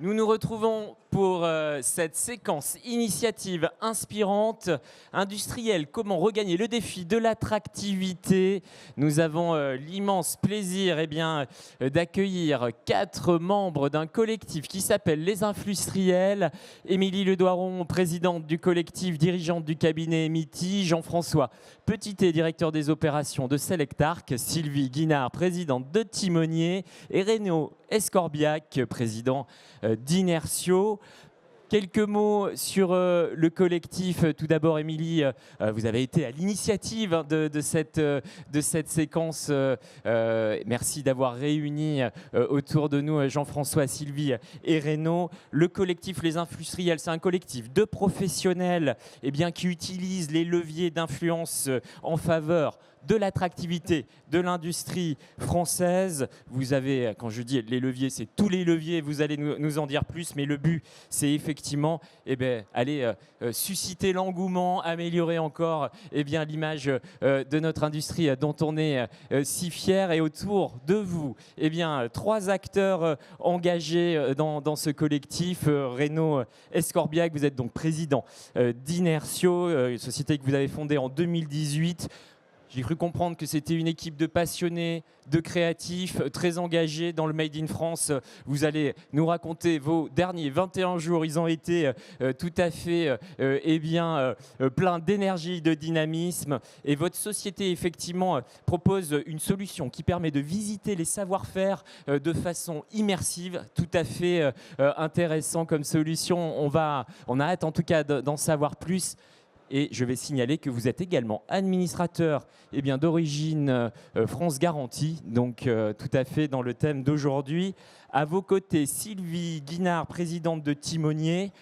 Nous nous retrouvons pour cette séquence initiative inspirante, industrielle, comment regagner le défi de l'attractivité. Nous avons l'immense plaisir d'accueillir 4 membres d'un collectif qui s'appelle Les Influstriels. Émilie Ledoiron, présidente du collectif, dirigeante du cabinet MITI. Jean-François Petitet, directeur des opérations de Selectarc. Sylvie Guinard, présidente de Timonier. Et Renaud Escorbiac, président d'Inertio. Quelques mots sur le collectif. Tout d'abord, Émilie, vous avez été à l'initiative de cette séquence. Merci d'avoir réuni autour de nous Jean-François, Sylvie et Renaud. Le collectif Les Influstriels, c'est un collectif de professionnels qui utilisent les leviers d'influence en faveur de l'attractivité de l'industrie française. Vous avez, quand je dis les leviers, c'est tous les leviers, vous allez nous en dire plus, mais le but, c'est effectivement aller susciter l'engouement, améliorer encore l'image de notre industrie dont on est si fier. Et autour de vous, 3 acteurs engagés dans ce collectif. Renaud Escorbiac, vous êtes donc président d'Inertio, une société que vous avez fondée en 2018. J'ai cru comprendre que c'était une équipe de passionnés, de créatifs, très engagés dans le Made in France. Vous allez nous raconter vos derniers 21 jours. Ils ont été tout à fait pleins d'énergie, de dynamisme. Et votre société, effectivement, propose une solution qui permet de visiter les savoir-faire de façon immersive. Tout à fait intéressant comme solution. On a hâte, en tout cas, d'en savoir plus. Et je vais signaler que vous êtes également administrateur d'origine France Garantie, donc tout à fait dans le thème d'aujourd'hui. À vos côtés, Sylvie Guinard, présidente de Timonier.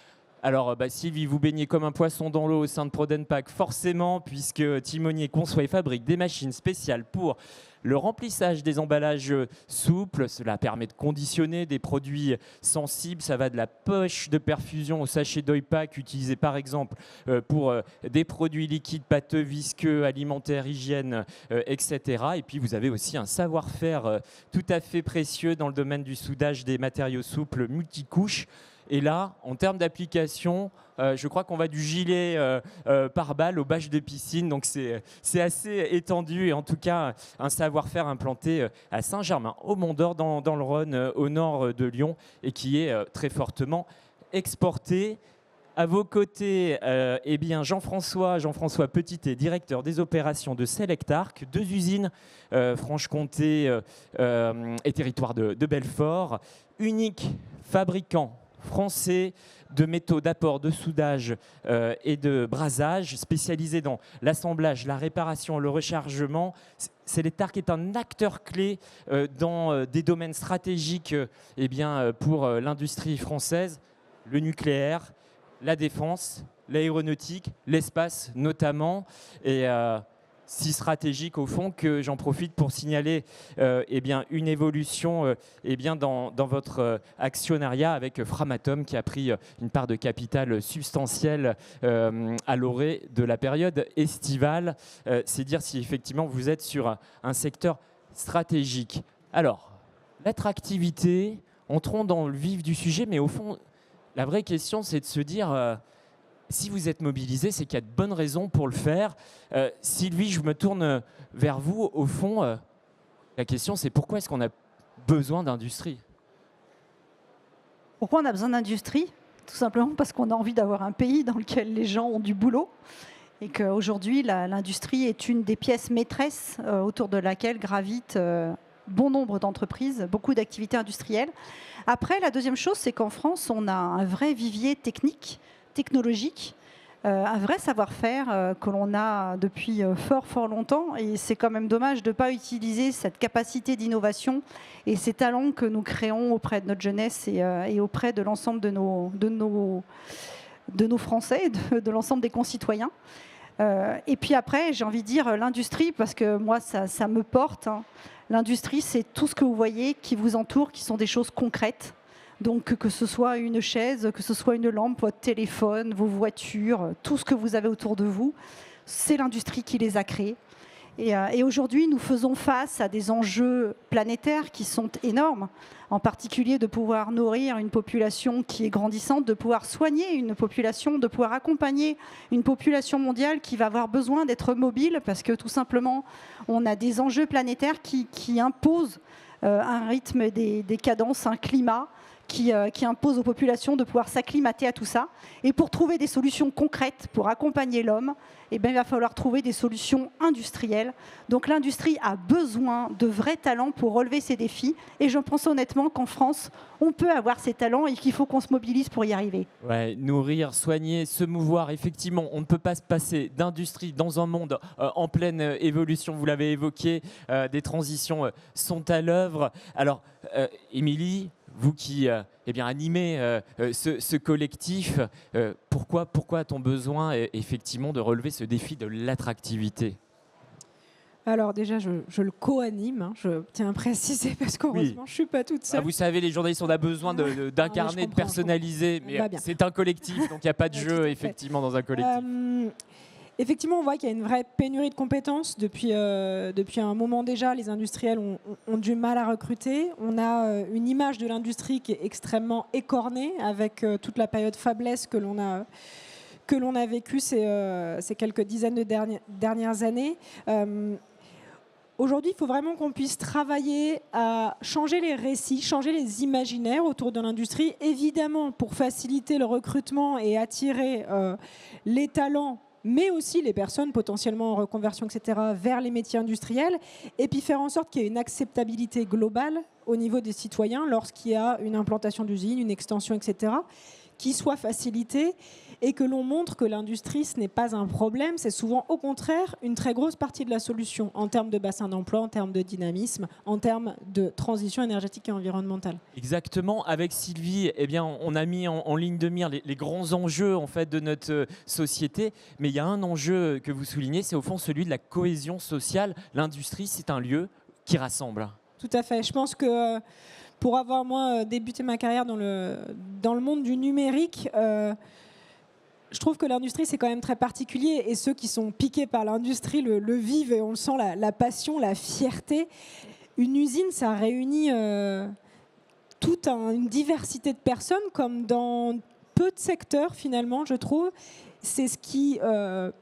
Alors Sylvie, vous baignez comme un poisson dans l'eau au sein de Prodenpack, forcément, puisque Timonier conçoit et fabrique des machines spéciales pour le remplissage des emballages souples. Cela permet de conditionner des produits sensibles. Ça va de la poche de perfusion au sachet d'Oipac, utilisé par exemple pour des produits liquides, pâteux, visqueux, alimentaires, hygiène, etc. Et puis vous avez aussi un savoir-faire tout à fait précieux dans le domaine du soudage des matériaux souples multicouches. Et là, en termes d'application, je crois qu'on va du gilet pare-balles au bâche de piscine. Donc c'est assez étendu et en tout cas un savoir-faire implanté à Saint-Germain, au Mont-d'Or, dans le Rhône, au nord de Lyon, et qui est très fortement exporté. À vos côtés, Jean-François Petitet, directeur des opérations de Selectarc, 2 usines, Franche-Comté et territoire de Belfort, unique fabricant français de métaux d'apport, de soudage et de brasage, spécialisé dans l'assemblage, la réparation, le rechargement. Selectarc est un acteur clé dans des domaines stratégiques pour l'industrie française, le nucléaire, la défense, l'aéronautique, l'espace notamment. Et si stratégique au fond que j'en profite pour signaler une évolution dans votre actionnariat avec Framatome qui a pris une part de capital substantielle à l'orée de la période estivale. C'est dire si effectivement vous êtes sur un secteur stratégique. Alors, l'attractivité, entrons dans le vif du sujet, mais au fond, la vraie question c'est de se dire... si vous êtes mobilisé, c'est qu'il y a de bonnes raisons pour le faire. Sylvie, je me tourne vers vous. Au fond, la question, c'est pourquoi est-ce qu'on a besoin d'industrie ? Pourquoi on a besoin d'industrie ? Tout simplement parce qu'on a envie d'avoir un pays dans lequel les gens ont du boulot et qu'aujourd'hui, l'industrie est une des pièces maîtresses autour de laquelle gravitent bon nombre d'entreprises, beaucoup d'activités industrielles. Après, la deuxième chose, c'est qu'en France, on a un vrai vivier technologique, un vrai savoir-faire que l'on a depuis fort longtemps, et c'est quand même dommage de ne pas utiliser cette capacité d'innovation et ces talents que nous créons auprès de notre jeunesse et auprès de l'ensemble de nos Français, de l'ensemble des concitoyens. Et puis après, j'ai envie de dire l'industrie, parce que moi, ça me porte. L'industrie, c'est tout ce que vous voyez qui vous entoure, qui sont des choses concrètes. Donc que ce soit une chaise, que ce soit une lampe, votre téléphone, vos voitures, tout ce que vous avez autour de vous, c'est l'industrie qui les a créés. Et aujourd'hui, nous faisons face à des enjeux planétaires qui sont énormes, en particulier de pouvoir nourrir une population qui est grandissante, de pouvoir soigner une population, de pouvoir accompagner une population mondiale qui va avoir besoin d'être mobile, parce que tout simplement, on a des enjeux planétaires qui imposent un rythme, des cadences, un climat qui impose aux populations de pouvoir s'acclimater à tout ça. Et pour trouver des solutions concrètes, pour accompagner l'homme, eh bien, il va falloir trouver des solutions industrielles. Donc l'industrie a besoin de vrais talents pour relever ces défis. Et je pense honnêtement qu'en France, on peut avoir ces talents et qu'il faut qu'on se mobilise pour y arriver. Ouais, nourrir, soigner, se mouvoir, effectivement, on ne peut pas se passer d'industrie dans un monde en pleine évolution. Vous l'avez évoqué, des transitions sont à l'œuvre. Alors, Émilie, vous qui animez ce collectif, pourquoi a-t-on besoin effectivement de relever ce défi de l'attractivité ? Alors déjà, je le co-anime, hein, je tiens à préciser, parce qu'heureusement, je ne suis pas toute seule. Vous savez, les journalistes, on a besoin d'incarner, de personnaliser, mais c'est un collectif, donc il n'y a pas de jeu, effectivement, dans un collectif. Effectivement, on voit qu'il y a une vraie pénurie de compétences. Depuis un moment déjà, les industriels ont du mal à recruter. On a une image de l'industrie qui est extrêmement écornée, avec toute la période faiblesse que l'on a vécue ces quelques dizaines de dernières années. Aujourd'hui, il faut vraiment qu'on puisse travailler à changer les récits, changer les imaginaires autour de l'industrie, évidemment pour faciliter le recrutement et attirer les talents, mais aussi les personnes potentiellement en reconversion, etc., vers les métiers industriels, et puis faire en sorte qu'il y ait une acceptabilité globale au niveau des citoyens lorsqu'il y a une implantation d'usine, une extension, etc., qui soit facilitée, et que l'on montre que l'industrie, ce n'est pas un problème, c'est souvent au contraire une très grosse partie de la solution en termes de bassin d'emploi, en termes de dynamisme, en termes de transition énergétique et environnementale. Exactement. Avec Sylvie, on a mis en ligne de mire les grands enjeux en fait, de notre société, mais il y a un enjeu que vous soulignez, c'est au fond celui de la cohésion sociale. L'industrie, c'est un lieu qui rassemble. Tout à fait. Je pense que pour avoir, moi, débuté ma carrière dans le monde du numérique, je trouve que l'industrie, c'est quand même très particulier. Et ceux qui sont piqués par l'industrie le vivent et on le sent, la passion, la fierté. Une usine, ça réunit toute une diversité de personnes, comme dans peu de secteurs, finalement, je trouve. C'est ce qui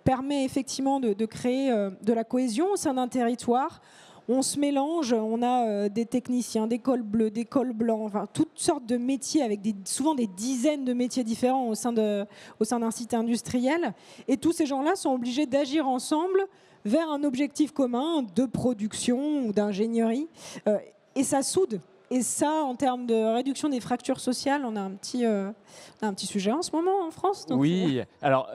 permet effectivement de créer de la cohésion au sein d'un territoire. On se mélange, on a des techniciens, des cols bleus, des cols blancs, enfin, toutes sortes de métiers avec souvent des dizaines de métiers différents au sein d'un site industriel. Et tous ces gens-là sont obligés d'agir ensemble vers un objectif commun de production ou d'ingénierie. Et ça soude. Et ça, en termes de réduction des fractures sociales, on a un petit sujet en ce moment en France. Donc oui, alors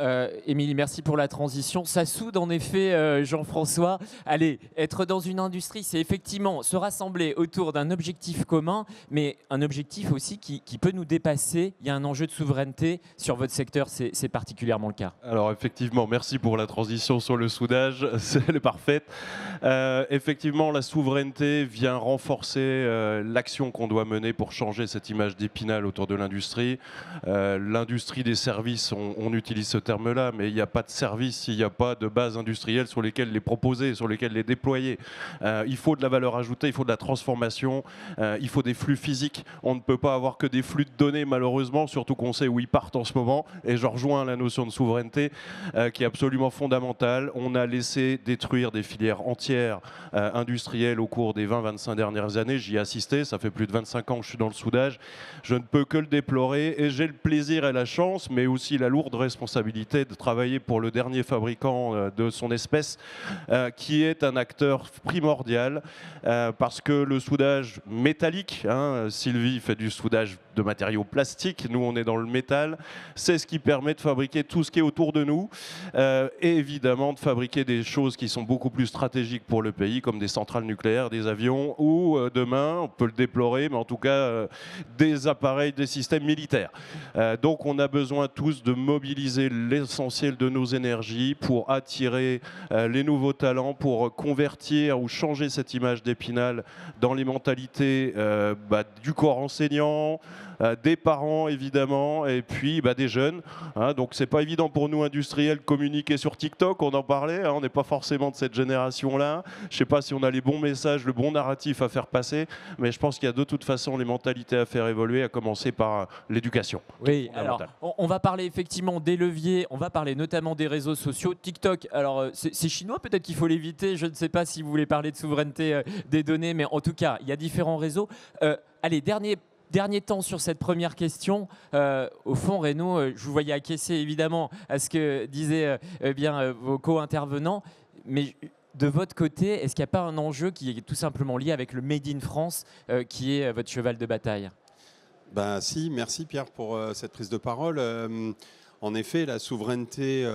Émilie, merci pour la transition. Ça soude en effet, Jean-François. Allez, être dans une industrie, c'est effectivement se rassembler autour d'un objectif commun, mais un objectif aussi qui peut nous dépasser. Il y a un enjeu de souveraineté. Sur votre secteur, c'est particulièrement le cas. Alors effectivement, merci pour la transition sur le soudage, elle est parfaite. Effectivement, la souveraineté vient renforcer l'action qu'on doit mener pour changer cette image d'Épinal autour de l'industrie. L'industrie des services, on utilise ce terme-là, mais il n'y a pas de service s'il n'y a pas de bases industrielles sur lesquelles les proposer, sur lesquelles les déployer. Il faut de la valeur ajoutée, il faut de la transformation, il faut des flux physiques. On ne peut pas avoir que des flux de données, malheureusement, surtout qu'on sait où ils partent en ce moment. Et je rejoins la notion de souveraineté qui est absolument fondamentale. On a laissé détruire des filières entières industrielles au cours des 20-25 dernières années. J'y ai assisté, ça fait plus de 25 ans que je suis dans le soudage. Je ne peux que le déplorer et j'ai le plaisir et la chance, mais aussi la lourde responsabilité de travailler pour le dernier fabricant de son espèce, qui est un acteur primordial parce que le soudage métallique, Sylvie fait du soudage de matériaux plastiques, nous on est dans le métal, c'est ce qui permet de fabriquer tout ce qui est autour de nous et évidemment de fabriquer des choses qui sont beaucoup plus stratégiques pour le pays, comme des centrales nucléaires, des avions ou demain, on peut le déplorer, mais en tout cas des appareils, des systèmes militaires. Donc on a besoin tous de mobiliser l'essentiel de nos énergies pour attirer les nouveaux talents, pour convertir ou changer cette image d'Épinal dans les mentalités du corps enseignant, des parents évidemment, et puis des jeunes. Donc c'est pas évident pour nous industriels de communiquer sur TikTok, on en parlait, on n'est pas forcément de cette génération-là. Je sais pas si on a les bons messages, le bon narratif à faire passer, mais je pense qu'il y a de toute façon les mentalités à faire évoluer, à commencer par l'éducation. Oui, alors on va parler effectivement des leviers, on va parler notamment des réseaux sociaux. TikTok, alors c'est chinois, peut-être qu'il faut l'éviter, je ne sais pas si vous voulez parler de souveraineté des données, mais en tout cas, il y a différents réseaux. Allez, dernier temps sur cette première question. Au fond, Renaud, je vous voyais acquiescer évidemment à ce que disaient vos co-intervenants, mais de votre côté, est-ce qu'il n'y a pas un enjeu qui est tout simplement lié avec le Made in France, qui est votre cheval de bataille ? Si, merci Pierre pour cette prise de parole. En effet, la souveraineté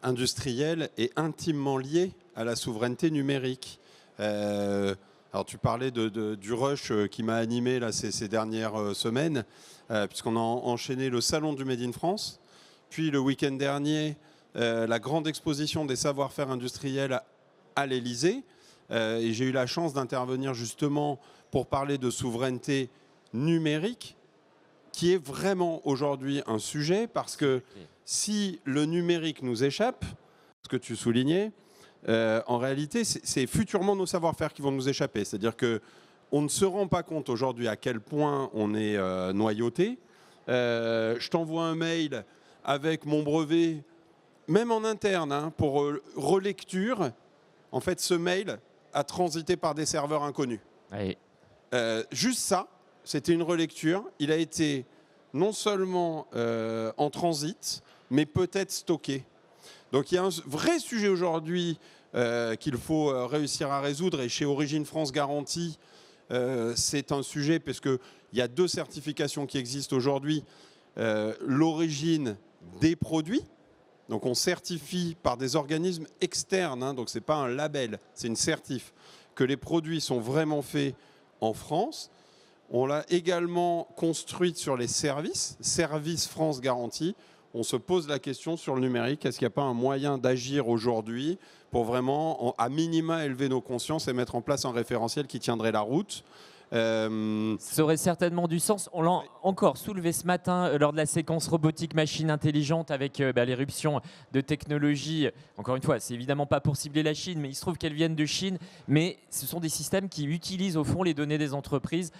industrielle est intimement liée à la souveraineté numérique. Alors tu parlais du rush qui m'a animé là, ces dernières semaines, puisqu'on a enchaîné le salon du Made in France, puis le week-end dernier, la grande exposition des savoir-faire industriels à l'Élysée. Et j'ai eu la chance d'intervenir justement pour parler de souveraineté numérique, qui est vraiment aujourd'hui un sujet, parce que si le numérique nous échappe, ce que tu soulignais, en réalité, c'est futurement nos savoir-faire qui vont nous échapper. C'est-à-dire qu'on ne se rend pas compte aujourd'hui à quel point on est noyauté. Je t'envoie un mail avec mon brevet, même en interne, pour relecture. En fait, ce mail a transité par des serveurs inconnus. Oui. Juste ça, c'était une relecture. Il a été non seulement en transit, mais peut-être stocké. Donc il y a un vrai sujet aujourd'hui qu'il faut réussir à résoudre. Et chez Origine France Garantie, c'est un sujet parce qu'il y a 2 certifications qui existent aujourd'hui. L'origine des produits. Donc on certifie par des organismes externes, donc ce n'est pas un label, c'est une certif, que les produits sont vraiment faits en France. On l'a également construite sur les services, Service France Garantie. On se pose la question sur le numérique, est-ce qu'il n'y a pas un moyen d'agir aujourd'hui pour vraiment, à minima, élever nos consciences et mettre en place un référentiel qui tiendrait la route ? Ça aurait certainement du sens. On l'a encore soulevé ce matin lors de la séquence robotique machine intelligente avec l'éruption de technologies. Encore une fois, c'est évidemment pas pour cibler la Chine, mais il se trouve qu'elles viennent de Chine. Mais ce sont des systèmes qui utilisent au fond les données des entreprises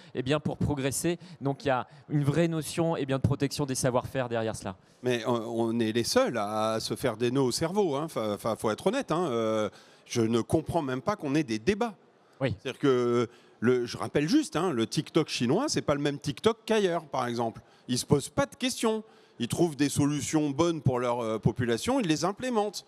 pour progresser. Donc il y a une vraie notion de protection des savoir-faire derrière cela. Mais on est les seuls à se faire des nœuds au cerveau. Faut être honnête. Je ne comprends même pas qu'on ait des débats. Oui. C'est-à-dire que je rappelle juste, le TikTok chinois, c'est pas le même TikTok qu'ailleurs, par exemple. Ils se posent pas de questions. Ils trouvent des solutions bonnes pour leur population, ils les implémentent.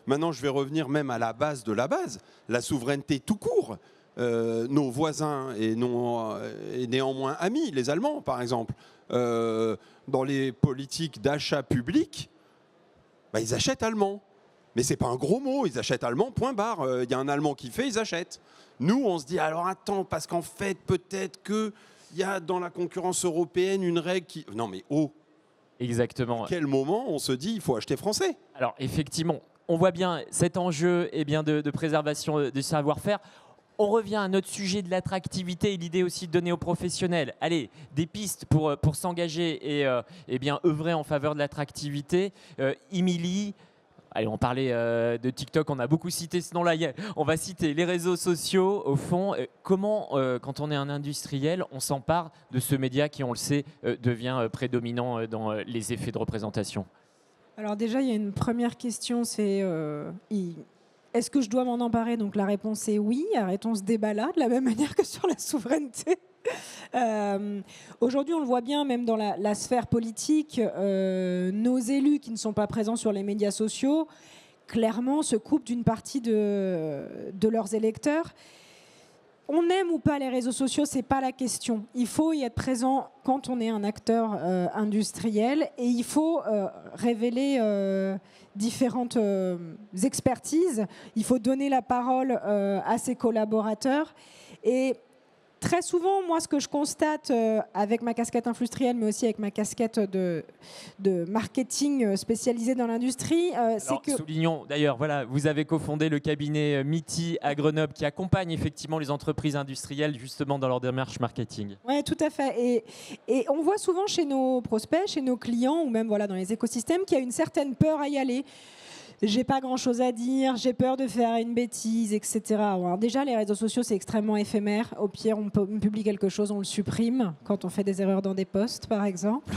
Maintenant, je vais revenir même à la base de la base, la souveraineté tout court. Nos voisins et néanmoins amis, les Allemands, par exemple, dans les politiques d'achat public, ils achètent allemand. Mais c'est pas un gros mot, ils achètent allemand, point barre. Il y a un Allemand qui fait, ils achètent. Nous, on se dit, alors attends, parce qu'en fait, peut-être qu'il y a dans la concurrence européenne une règle qui... Non mais Exactement. À quel moment on se dit, il faut acheter français ? Alors effectivement, on voit bien cet enjeu de préservation du savoir-faire. On revient à notre sujet de l'attractivité et l'idée aussi de donner aux professionnels, allez, des pistes pour s'engager et œuvrer en faveur de l'attractivité. Emily, allez, on parlait de TikTok, on a beaucoup cité ce nom-là. On va citer les réseaux sociaux. Au fond, comment, quand on est un industriel, on s'empare de ce média qui, on le sait, devient prédominant dans les effets de représentation ? Alors déjà, il y a une première question, c'est est-ce que je dois m'en emparer ? Donc la réponse est oui. Arrêtons ce débat-là, de la même manière que sur la souveraineté. Aujourd'hui, on le voit bien, même dans la sphère politique, nos élus qui ne sont pas présents sur les médias sociaux, clairement se coupent d'une partie de leurs électeurs. On aime ou pas les réseaux sociaux, c'est pas la question. Il faut y être présent quand on est un acteur industriel et il faut révéler différentes expertises. Il faut donner la parole à ses collaborateurs et très souvent, moi, ce que je constate avec ma casquette industrielle, mais aussi avec ma casquette de marketing spécialisé dans l'industrie, c'est que... Soulignons d'ailleurs, voilà, vous avez cofondé le cabinet MITI à Grenoble qui accompagne effectivement les entreprises industrielles justement dans leur démarche marketing. Oui, tout à fait. Et on voit souvent chez nos prospects, chez nos clients, ou même voilà, dans les écosystèmes, qu'il y a une certaine peur à y aller. J'ai pas grand-chose à dire, j'ai peur de faire une bêtise, etc. Alors déjà, les réseaux sociaux, c'est extrêmement éphémère. Au pire, on publie quelque chose, on le supprime quand on fait des erreurs dans des posts, par exemple.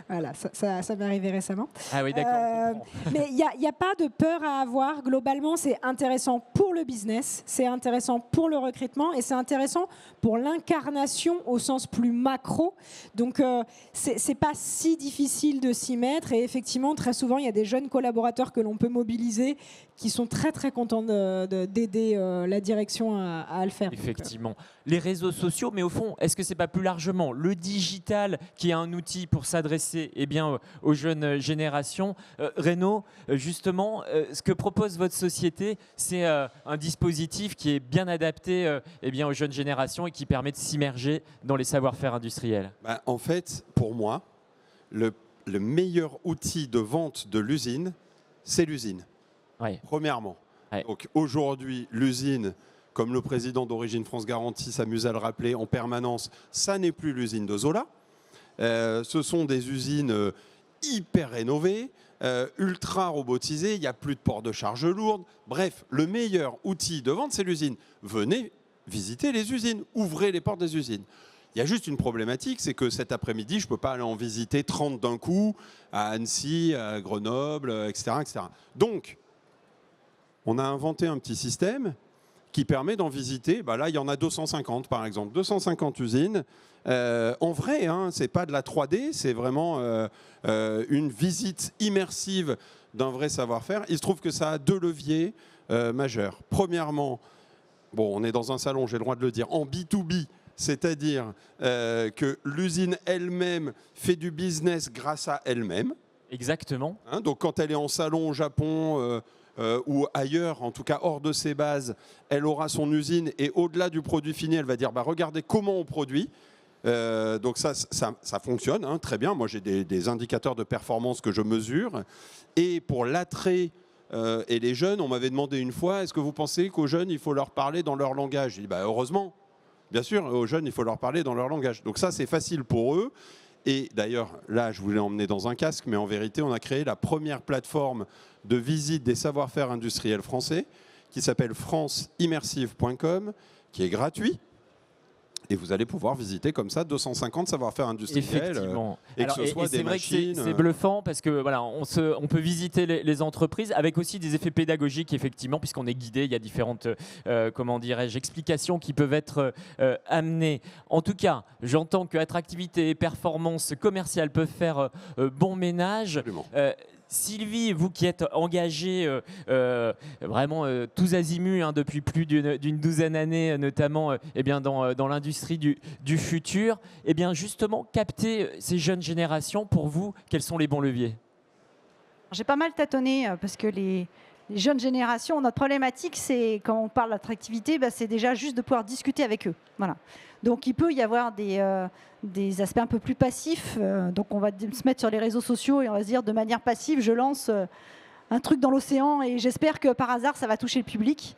Voilà, ça m'est arrivé récemment. Ah oui, d'accord. Mais il n'y a pas de peur à avoir. Globalement, c'est intéressant pour le business, c'est intéressant pour le recrutement et c'est intéressant pour l'incarnation au sens plus macro. Donc, c'est pas si difficile de s'y mettre. Et effectivement, très souvent, il y a des jeunes collaborateurs que l'on peut mobiliser qui sont très, très contents d'aider la direction à le faire. Effectivement. Les réseaux sociaux, mais au fond, est-ce que c'est pas plus largement le digital qui est un outil pour s'adresser aux jeunes générations? Renaud, justement, ce que propose votre société, c'est un dispositif qui est bien adapté aux jeunes générations et qui permet de s'immerger dans les savoir-faire industriels. En fait, pour moi, le meilleur outil de vente de l'usine, c'est l'usine. Ouais. Premièrement. Ouais. Donc aujourd'hui, l'usine, comme le président d'Origine France Garantie s'amuse à le rappeler en permanence, ça n'est plus l'usine de Zola. Ce sont des usines hyper rénovées, ultra robotisées, il n'y a plus de port de charge lourde. Bref, le meilleur outil de vente, c'est l'usine. Venez visiter les usines, ouvrez les portes des usines. Il y a juste une problématique, c'est que cet après-midi, je ne peux pas aller en visiter 30 d'un coup à Annecy, à Grenoble, etc., etc. Donc, on a inventé un petit système qui permet d'en visiter. Là, il y en a 250, par exemple. 250 usines. En vrai, ce n'est pas de la 3D, c'est vraiment une visite immersive d'un vrai savoir-faire. Il se trouve que ça a deux leviers majeurs. Premièrement, on est dans un salon, j'ai le droit de le dire, en B2B, c'est-à-dire que l'usine elle-même fait du business grâce à elle-même. Exactement. Donc quand elle est en salon au Japon ou ailleurs, en tout cas hors de ses bases, elle aura son usine et au-delà du produit fini, elle va dire regardez comment on produit. Donc ça fonctionne très bien. Moi j'ai des indicateurs de performance que je mesure. Et pour l'attrait et les jeunes, on m'avait demandé une fois, est-ce que vous pensez qu'aux jeunes il faut leur parler dans leur langage? J'ai dit heureusement, bien sûr, aux jeunes il faut leur parler dans leur langage. Donc ça c'est facile pour eux. Et d'ailleurs, là, je voulais emmener dans un casque, mais en vérité, on a créé la première plateforme de visite des savoir-faire industriels français qui s'appelle franceimmersive.com, qui est gratuit. Et vous allez pouvoir visiter comme ça 250 savoir-faire industriels. Effectivement. Et que ce soit des machines. C'est bluffant parce que voilà, on peut visiter les entreprises avec aussi des effets pédagogiques effectivement, puisqu'on est guidé. Il y a différentes explications qui peuvent être amenées. En tout cas, j'entends que attractivité et performance commerciale peuvent faire bon ménage. Absolument. Sylvie, vous qui êtes engagée vraiment tous azimuts depuis plus d'une douzaine d'années, notamment dans l'industrie du futur, justement, capter ces jeunes générations, pour vous, quels sont les bons leviers? J'ai pas mal tâtonné parce que les jeunes générations, notre problématique, c'est quand on parle d'attractivité, c'est déjà juste de pouvoir discuter avec eux. Voilà. Donc il peut y avoir des aspects un peu plus passifs. Donc on va se mettre sur les réseaux sociaux et on va se dire de manière passive, je lance un truc dans l'océan et j'espère que par hasard ça va toucher le public.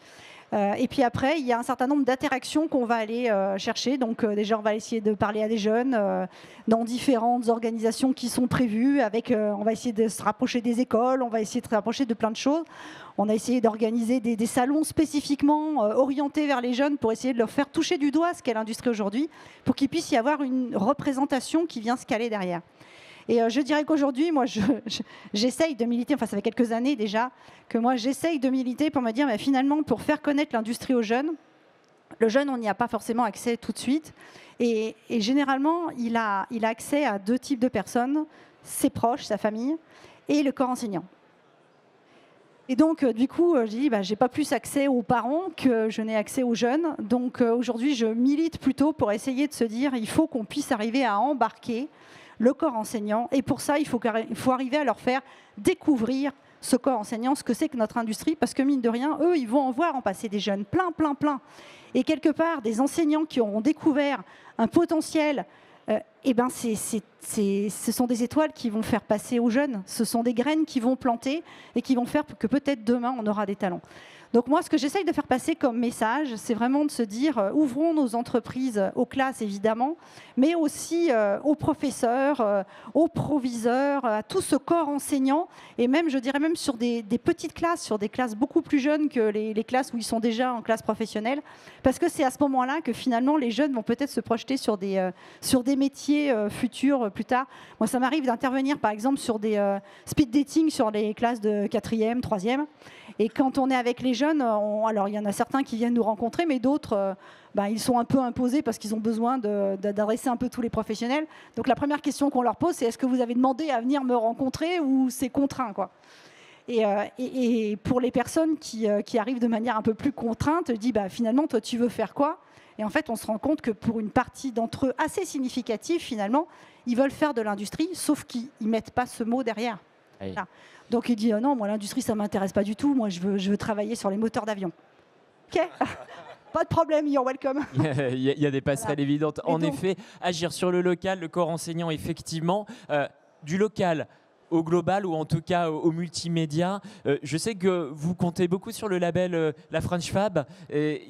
Et puis après, il y a un certain nombre d'interactions qu'on va aller chercher. Donc déjà, on va essayer de parler à des jeunes dans différentes organisations qui sont prévues. On va essayer de se rapprocher des écoles, on va essayer de se rapprocher de plein de choses. On a essayé d'organiser des salons spécifiquement orientés vers les jeunes pour essayer de leur faire toucher du doigt ce qu'est l'industrie aujourd'hui, pour qu'il puisse y avoir une représentation qui vient se caler derrière. Et je dirais qu'aujourd'hui, moi, j'essaye de militer, enfin ça fait quelques années déjà, que moi j'essaye de militer pour me dire, mais finalement, pour faire connaître l'industrie aux jeunes, le jeune, on n'y a pas forcément accès tout de suite. Et généralement, il a accès à deux types de personnes, ses proches, sa famille, et le corps enseignant. Et donc, du coup, je dis, j'ai pas plus accès aux parents que je n'ai accès aux jeunes. Donc aujourd'hui, je milite plutôt pour essayer de se dire, il faut qu'on puisse arriver à embarquer le corps enseignant. Et pour ça, il faut arriver à leur faire découvrir ce corps enseignant, ce que c'est que notre industrie, parce que mine de rien, eux, ils vont en voir en passer des jeunes, plein. Et quelque part, des enseignants qui auront découvert un potentiel, ce sont des étoiles qui vont faire passer aux jeunes, ce sont des graines qui vont planter et qui vont faire que peut-être demain, on aura des talents. Donc moi, ce que j'essaye de faire passer comme message, c'est vraiment de se dire, ouvrons nos entreprises aux classes, évidemment, mais aussi aux professeurs, aux proviseurs, à tout ce corps enseignant, et même, je dirais même sur des petites classes, sur des classes beaucoup plus jeunes que les classes où ils sont déjà en classe professionnelle, parce que c'est à ce moment-là que finalement, les jeunes vont peut-être se projeter sur des métiers futurs plus tard. Moi, ça m'arrive d'intervenir, par exemple, sur des speed dating sur les classes de 4e, 3e. Et quand on est avec les jeunes, alors il y en a certains qui viennent nous rencontrer, mais d'autres, ils sont un peu imposés parce qu'ils ont besoin d'adresser un peu tous les professionnels. Donc la première question qu'on leur pose, c'est est-ce que vous avez demandé à venir me rencontrer ou c'est contraint, quoi. Et pour les personnes qui arrivent de manière un peu plus contrainte, je dis finalement, toi, tu veux faire quoi? Et en fait, on se rend compte que pour une partie d'entre eux assez significative, finalement, ils veulent faire de l'industrie, sauf qu'ils ne mettent pas ce mot derrière. Oui. Voilà. Donc il dit non, moi l'industrie ça m'intéresse pas du tout, moi je veux travailler sur les moteurs d'avion. Ok. Pas de problème, you're welcome. Il y a des passerelles évidentes. Et En donc- effet, agir sur le local, le corps enseignant, effectivement, du local au global ou en tout cas au multimédia. Je sais que vous comptez beaucoup sur le label La French Fab,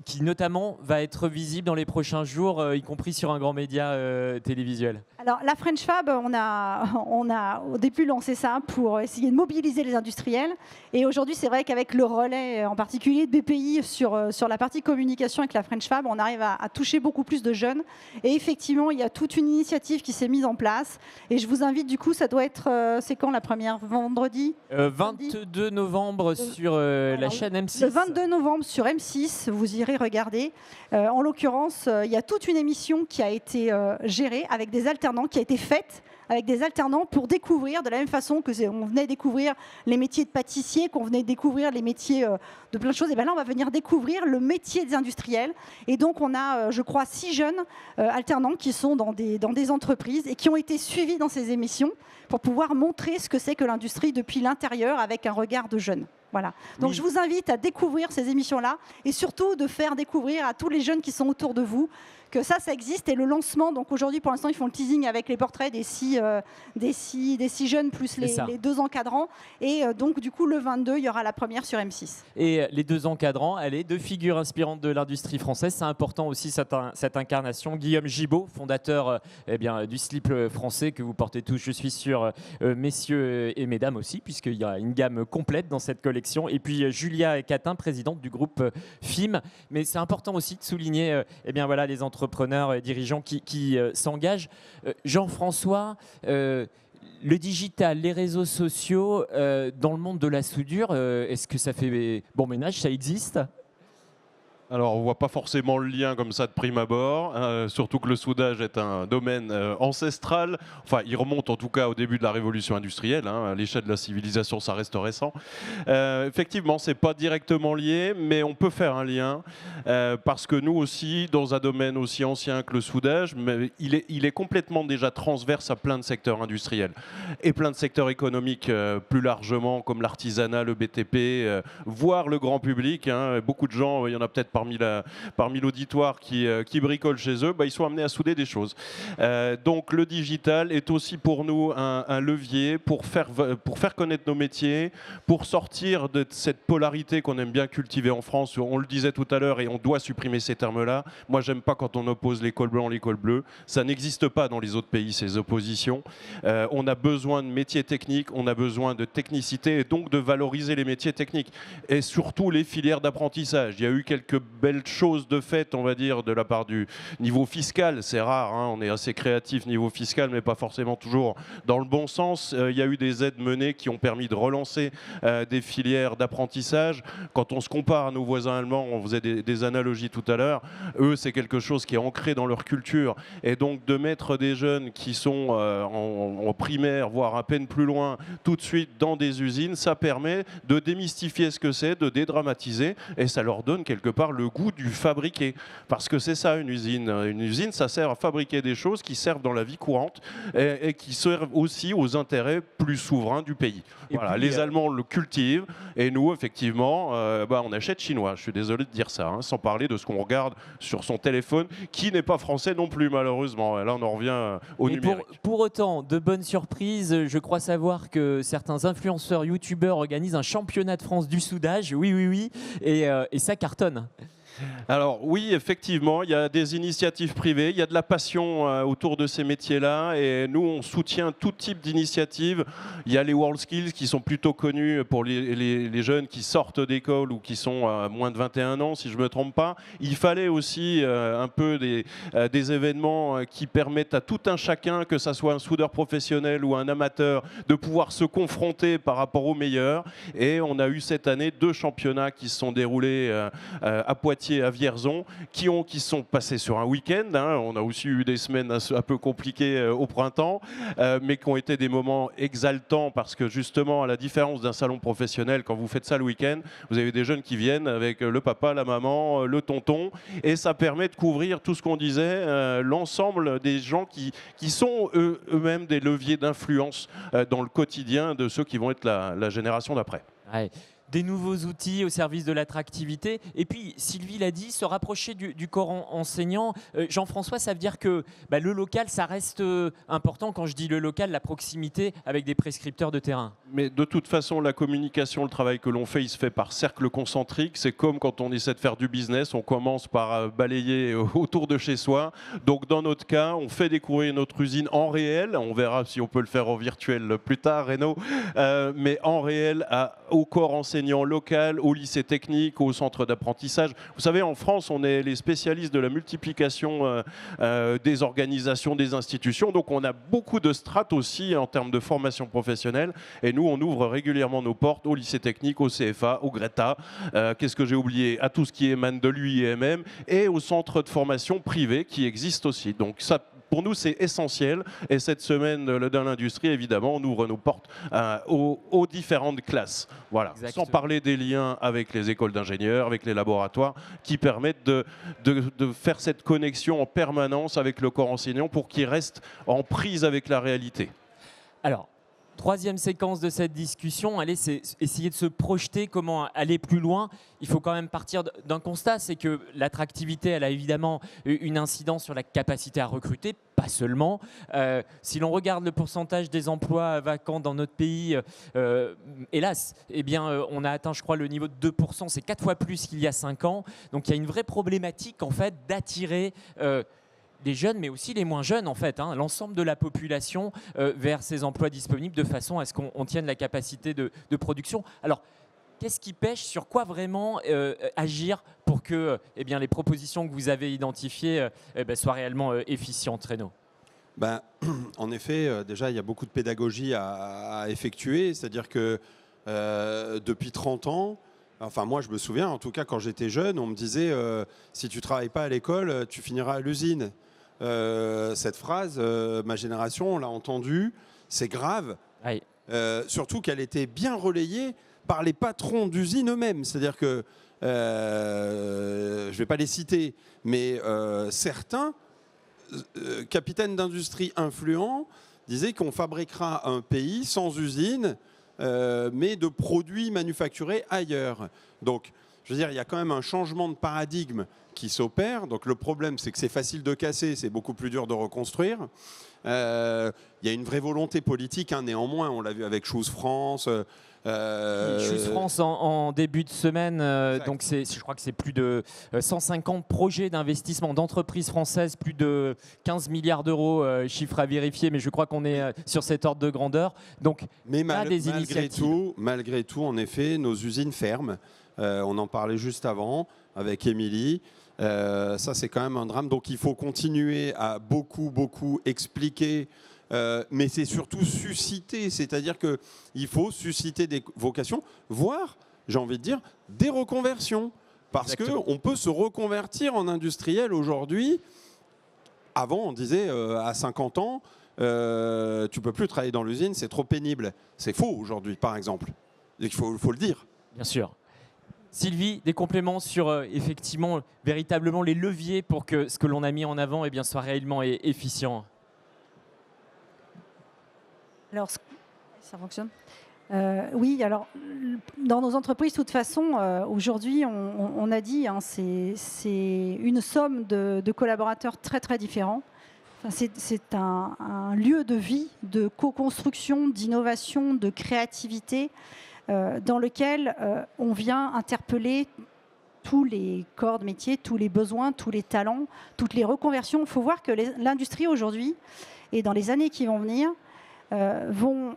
qui notamment va être visible dans les prochains jours, y compris sur un grand média télévisuel. Alors la French Fab, on a au début lancé ça pour essayer de mobiliser les industriels. Et aujourd'hui, c'est vrai qu'avec le relais, en particulier de BPI, sur la partie communication avec la French Fab, on arrive à toucher beaucoup plus de jeunes. Et effectivement, il y a toute une initiative qui s'est mise en place. Et je vous invite, du coup, ça doit être, c'est quand la première? Vendredi 22 novembre sur la chaîne M6. Le 22 novembre sur M6, vous irez regarder. En l'occurrence, il y a toute une émission qui a été gérée avec des alternants, qui a été faite avec des alternants pour découvrir, de la même façon que on venait découvrir les métiers de pâtissier, qu'on venait découvrir les métiers de plein de choses. Et bien là, on va venir découvrir le métier des industriels. Et donc, on a, je crois, 6 jeunes alternants qui sont dans des entreprises et qui ont été suivis dans ces émissions pour pouvoir montrer ce que c'est que l'industrie depuis l'intérieur avec un regard de jeunes. Voilà. Donc Oui. je vous invite à découvrir ces émissions-là et surtout de faire découvrir à tous les jeunes qui sont autour de vous que ça existe. Et le lancement, donc aujourd'hui pour l'instant ils font le teasing avec les portraits des six jeunes plus les 2 encadrants. Et donc du coup le 22 il y aura la première sur M6. Et les 2 encadrants, allez, 2 figures inspirantes de l'industrie française. C'est important aussi cette incarnation. Guillaume Gibaud, fondateur du slip français que vous portez tous, je suis sûr, messieurs et mesdames aussi, puisqu'il y a une gamme complète dans cette collection. Et puis Julia Catin, présidente du groupe FIM. Mais c'est important aussi de souligner les entrepreneurs et dirigeants qui s'engagent. Jean-François, le digital, les réseaux sociaux, dans le monde de la soudure, est-ce que ça fait bon ménage? Ça existe? Alors, on voit pas forcément le lien comme ça de prime abord, surtout que le soudage est un domaine ancestral. Enfin, il remonte en tout cas au début de la révolution industrielle. À l'échelle de la civilisation, ça reste récent. Effectivement, c'est pas directement lié, mais on peut faire un lien parce que nous aussi, dans un domaine aussi ancien que le soudage, mais il est complètement déjà transverse à plein de secteurs industriels et plein de secteurs économiques plus largement, comme l'artisanat, le BTP, voire le grand public. Beaucoup de gens, il y en a peut-être parmi l'auditoire qui bricolent chez eux, ils sont amenés à souder des choses. Donc le digital est aussi pour nous un levier pour faire connaître nos métiers, pour sortir de cette polarité qu'on aime bien cultiver en France. On le disait tout à l'heure et on doit supprimer ces termes-là. Moi, j'aime pas quand on oppose l'école blanc, l'école bleue. Ça n'existe pas dans les autres pays, ces oppositions. On a besoin de métiers techniques, on a besoin de technicité et donc de valoriser les métiers techniques. Et surtout les filières d'apprentissage. Il y a eu quelques belles choses de fait, on va dire, de la part du niveau fiscal. C'est rare, on est assez créatif niveau fiscal, mais pas forcément toujours dans le bon sens. Il y a eu des aides menées qui ont permis de relancer des filières d'apprentissage. Quand on se compare à nos voisins allemands, on faisait des analogies tout à l'heure, eux, c'est quelque chose qui est ancré dans leur culture. Et donc, de mettre des jeunes qui sont en primaire, voire à peine plus loin, tout de suite dans des usines, ça permet de démystifier ce que c'est, de dédramatiser, et ça leur donne quelque part le goût du fabriqué. Parce que c'est ça une usine. Une usine, ça sert à fabriquer des choses qui servent dans la vie courante et qui servent aussi aux intérêts plus souverains du pays. Et Voilà, puis, les Allemands le cultivent et nous, effectivement, on achète chinois. Je suis désolé de dire ça, hein, sans parler de ce qu'on regarde sur son téléphone, qui n'est pas français non plus, malheureusement. Là, on en revient au Et numérique. pour autant, de bonnes surprises, je crois savoir que certains influenceurs, youtubeurs organisent un championnat de France du soudage. Oui, oui, oui. Et ça cartonne. Alors oui, effectivement, il y a des initiatives privées, il y a de la passion autour de ces métiers-là et nous, on soutient tout type d'initiatives. Il y a les WorldSkills qui sont plutôt connus pour les jeunes qui sortent d'école ou qui sont à moins de 21 ans, si je ne me trompe pas. Il fallait aussi un peu des événements qui permettent à tout un chacun, que ce soit un soudeur professionnel ou un amateur, de pouvoir se confronter par rapport aux meilleurs. Et on a eu cette année 2 championnats qui se sont déroulés à Poitiers, à Vierzon, qui sont passés sur un week-end. Hein. On a aussi eu des semaines un peu compliquées au printemps, mais qui ont été des moments exaltants parce que justement, à la différence d'un salon professionnel, quand vous faites ça le week-end, vous avez des jeunes qui viennent avec le papa, la maman, le tonton, et ça permet de couvrir tout ce qu'on disait, l'ensemble des gens qui sont eux-mêmes des leviers d'influence dans le quotidien de ceux qui vont être la génération d'après. Ouais. Des nouveaux outils au service de l'attractivité. Et puis, Sylvie l'a dit, se rapprocher du corps enseignant. Jean-François, ça veut dire que le local, ça reste important. Quand je dis le local, la proximité avec des prescripteurs de terrain. Mais de toute façon, la communication, le travail que l'on fait, il se fait par cercle concentrique. C'est comme quand on essaie de faire du business, on commence par balayer autour de chez soi. Donc dans notre cas, on fait découvrir notre usine en réel. On verra si on peut le faire en virtuel plus tard, Renaud. Mais en réel, au corps enseignant local, au lycée technique, au centre d'apprentissage. Vous savez, en France, on est les spécialistes de la multiplication des organisations, des institutions. Donc on a beaucoup de strates aussi en termes de formation professionnelle. Et nous, on ouvre régulièrement nos portes au lycée technique, au CFA, au Greta, qu'est-ce que j'ai oublié, à tout ce qui émane de l'UIMM et aux centres de formation privés qui existent aussi. Donc ça, pour nous, c'est essentiel. Et cette semaine dans l'industrie, évidemment, on ouvre nos portes aux différentes classes. Voilà. Exactement. Sans parler des liens avec les écoles d'ingénieurs, avec les laboratoires, qui permettent de faire cette connexion en permanence avec le corps enseignant pour qu'il reste en prise avec la réalité. Alors, troisième séquence de cette discussion, allez, c'est essayer de se projeter, comment aller plus loin. Il faut quand même partir d'un constat, c'est que l'attractivité, elle a évidemment une incidence sur la capacité à recruter, pas seulement. Si l'on regarde le pourcentage des emplois vacants dans notre pays, hélas, on a atteint, je crois, le niveau de 2%, c'est 4 fois plus qu'il y a 5 ans. Donc il y a une vraie problématique, en fait, d'attirer les jeunes, mais aussi les moins jeunes, en fait, hein, l'ensemble de la population vers ces emplois disponibles de façon à ce qu'on tienne la capacité de production. Alors, qu'est-ce qui pêche? Sur quoi vraiment agir pour que les propositions que vous avez identifiées soient réellement efficientes, Renaud? En effet, déjà, il y a beaucoup de pédagogie à effectuer. C'est-à-dire que depuis 30 ans, enfin moi je me souviens, en tout cas quand j'étais jeune, on me disait si tu ne travailles pas à l'école, tu finiras à l'usine. Cette phrase, ma génération, on l'a entendue, c'est grave. Oui. Surtout qu'elle était bien relayée par les patrons d'usine eux-mêmes. C'est-à-dire que, je ne vais pas les citer, mais certains capitaines d'industrie influents disaient qu'on fabriquera un pays sans usine, mais de produits manufacturés ailleurs. Donc, je veux dire, il y a quand même un changement de paradigme qui s'opère. Donc le problème, c'est que c'est facile de casser, c'est beaucoup plus dur de reconstruire. Il y a une vraie volonté politique, hein, néanmoins, on l'a vu avec Choose France. Choose France en début de semaine, donc je crois que c'est plus de 150 projets d'investissement d'entreprises françaises, plus de 15 milliards d'euros, chiffre à vérifier, mais je crois qu'on est sur cet ordre de grandeur. Donc, mais des initiatives. malgré tout, en effet, nos usines ferment. On en parlait juste avant avec Émilie. Ça, c'est quand même un drame. Donc, il faut continuer à beaucoup expliquer. Mais c'est surtout susciter. C'est-à-dire qu'il faut susciter des vocations, voire, j'ai envie de dire, des reconversions. Parce qu'on peut se reconvertir en industriel aujourd'hui. Avant, on disait à 50 ans, tu ne peux plus travailler dans l'usine, c'est trop pénible. C'est faux aujourd'hui, par exemple. Il faut le dire. Bien sûr. Sylvie, des compléments sur effectivement, véritablement les leviers pour que ce que l'on a mis en avant soit réellement efficient. Alors, ça fonctionne. Oui, alors dans nos entreprises, de toute façon, aujourd'hui, on a dit, hein, c'est une somme de collaborateurs très très différents. Enfin, c'est un lieu de vie, de co-construction, d'innovation, de créativité, dans lequel on vient interpeller tous les corps de métier, tous les besoins, tous les talents, toutes les reconversions. Il faut voir que l'industrie aujourd'hui, et dans les années qui vont venir, vont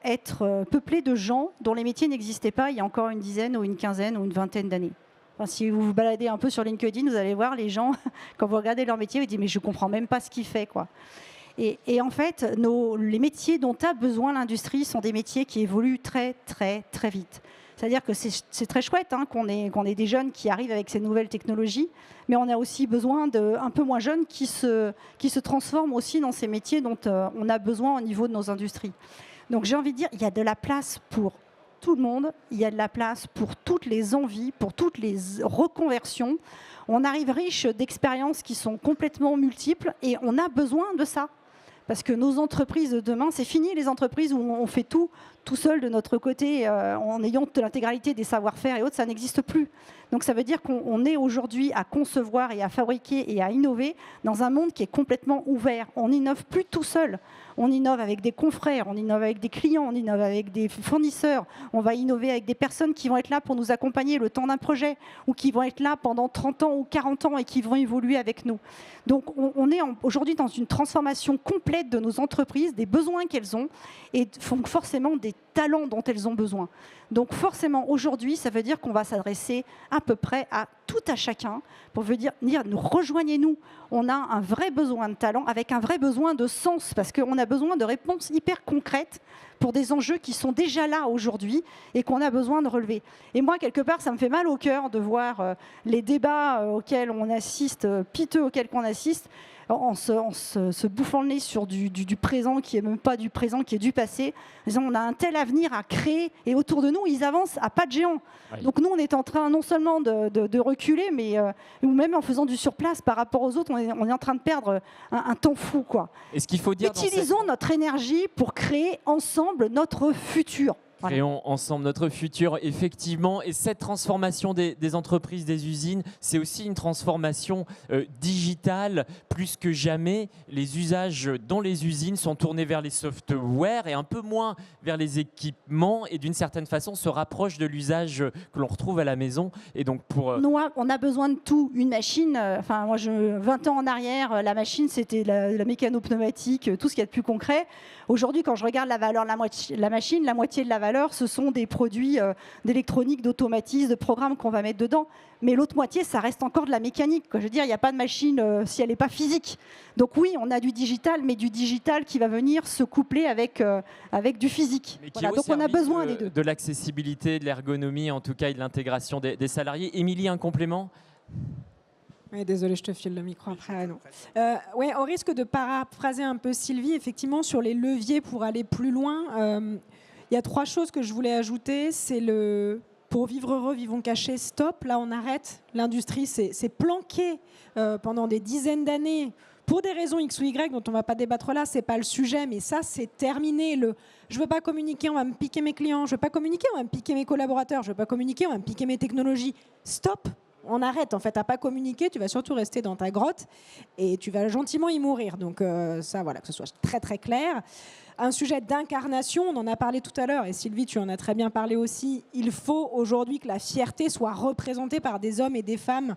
être peuplées de gens dont les métiers n'existaient pas il y a encore une dizaine ou une quinzaine ou une vingtaine d'années. Enfin, si vous vous baladez un peu sur LinkedIn, vous allez voir les gens, quand vous regardez leur métier, vous dites mais je ne comprends même pas ce qu'il fait, quoi. Et en fait, les métiers dont a besoin l'industrie sont des métiers qui évoluent très très très vite. C'est-à-dire que c'est très chouette, hein, qu'on ait des jeunes qui arrivent avec ces nouvelles technologies, mais on a aussi besoin d'un peu moins jeunes qui se transforment aussi dans ces métiers dont on a besoin au niveau de nos industries. Donc j'ai envie de dire, il y a de la place pour tout le monde, il y a de la place pour toutes les envies, pour toutes les reconversions. On arrive riche d'expériences qui sont complètement multiples et on a besoin de ça. Parce que nos entreprises de demain, c'est fini les entreprises où on fait tout seul de notre côté, en ayant l'intégralité des savoir-faire et autres, ça n'existe plus. Donc ça veut dire qu'on est aujourd'hui à concevoir et à fabriquer et à innover dans un monde qui est complètement ouvert. On n'innove plus tout seul. On innove avec des confrères, on innove avec des clients, on innove avec des fournisseurs. On va innover avec des personnes qui vont être là pour nous accompagner le temps d'un projet ou qui vont être là pendant 30 ans ou 40 ans et qui vont évoluer avec nous. Donc on est aujourd'hui dans une transformation complète de nos entreprises, des besoins qu'elles ont et forcément des talents dont elles ont besoin. Donc forcément aujourd'hui, ça veut dire qu'on va s'adresser à peu près à tout à chacun pour dire nous rejoignez-nous. On a un vrai besoin de talent avec un vrai besoin de sens parce qu'on a besoin de réponses hyper concrètes pour des enjeux qui sont déjà là aujourd'hui et qu'on a besoin de relever. Et moi, quelque part, ça me fait mal au cœur de voir les débats auxquels on assiste, piteux auxquels on assiste, en se bouffant le nez sur du présent qui n'est même pas du présent, qui est du passé. On a un tel avenir à créer et autour de nous, ils avancent à pas de géant. Oui. Donc nous, on est en train non seulement de reculer, mais ou même en faisant du surplace par rapport aux autres, on est en train de perdre un temps fou, quoi. Et ce qu'il faut dire utilisons notre énergie pour créer ensemble notre futur. Voilà. Créons ensemble notre futur, effectivement. Et cette transformation des entreprises, des usines, c'est aussi une transformation digitale. Plus que jamais, les usages dans les usines sont tournés vers les softwares et un peu moins vers les équipements et d'une certaine façon se rapprochent de l'usage que l'on retrouve à la maison. Et donc Nous, on a besoin de tout. Une machine, moi, 20 ans en arrière, la machine, c'était la mécano-pneumatique, tout ce qu'il y a de plus concret. Aujourd'hui, quand je regarde la valeur de la machine, la moitié de la valeur, ce sont des produits d'électronique, d'automatisme, de programmes qu'on va mettre dedans. Mais l'autre moitié, ça reste encore de la mécanique. Je veux dire, il n'y a pas de machine si elle n'est pas physique. Donc oui, on a du digital, mais du digital qui va venir se coupler avec du physique. Voilà, donc on a besoin des deux. De l'accessibilité, de l'ergonomie, en tout cas, et de l'intégration des salariés. Émilie, un complément ? Oui, désolé, je te file le micro après. Non. Ouais, au risque de paraphraser un peu Sylvie, effectivement, sur les leviers pour aller plus loin, il y a 3 choses que je voulais ajouter. C'est pour vivre heureux, vivons cachés, stop, là on arrête. L'industrie s'est planquée pendant des dizaines d'années. Pour des raisons X ou Y dont on ne va pas débattre là, ce n'est pas le sujet, mais ça c'est terminé. Je ne veux pas communiquer, on va me piquer mes clients. Je ne veux pas communiquer, on va me piquer mes collaborateurs. Je ne veux pas communiquer, on va me piquer mes technologies. Stop. On arrête, en fait, à pas communiquer, tu vas surtout rester dans ta grotte et tu vas gentiment y mourir. Donc ça, voilà, que ce soit très très clair. Un sujet d'incarnation, on en a parlé tout à l'heure, et Sylvie, tu en as très bien parlé aussi. Il faut aujourd'hui que la fierté soit représentée par des hommes et des femmes,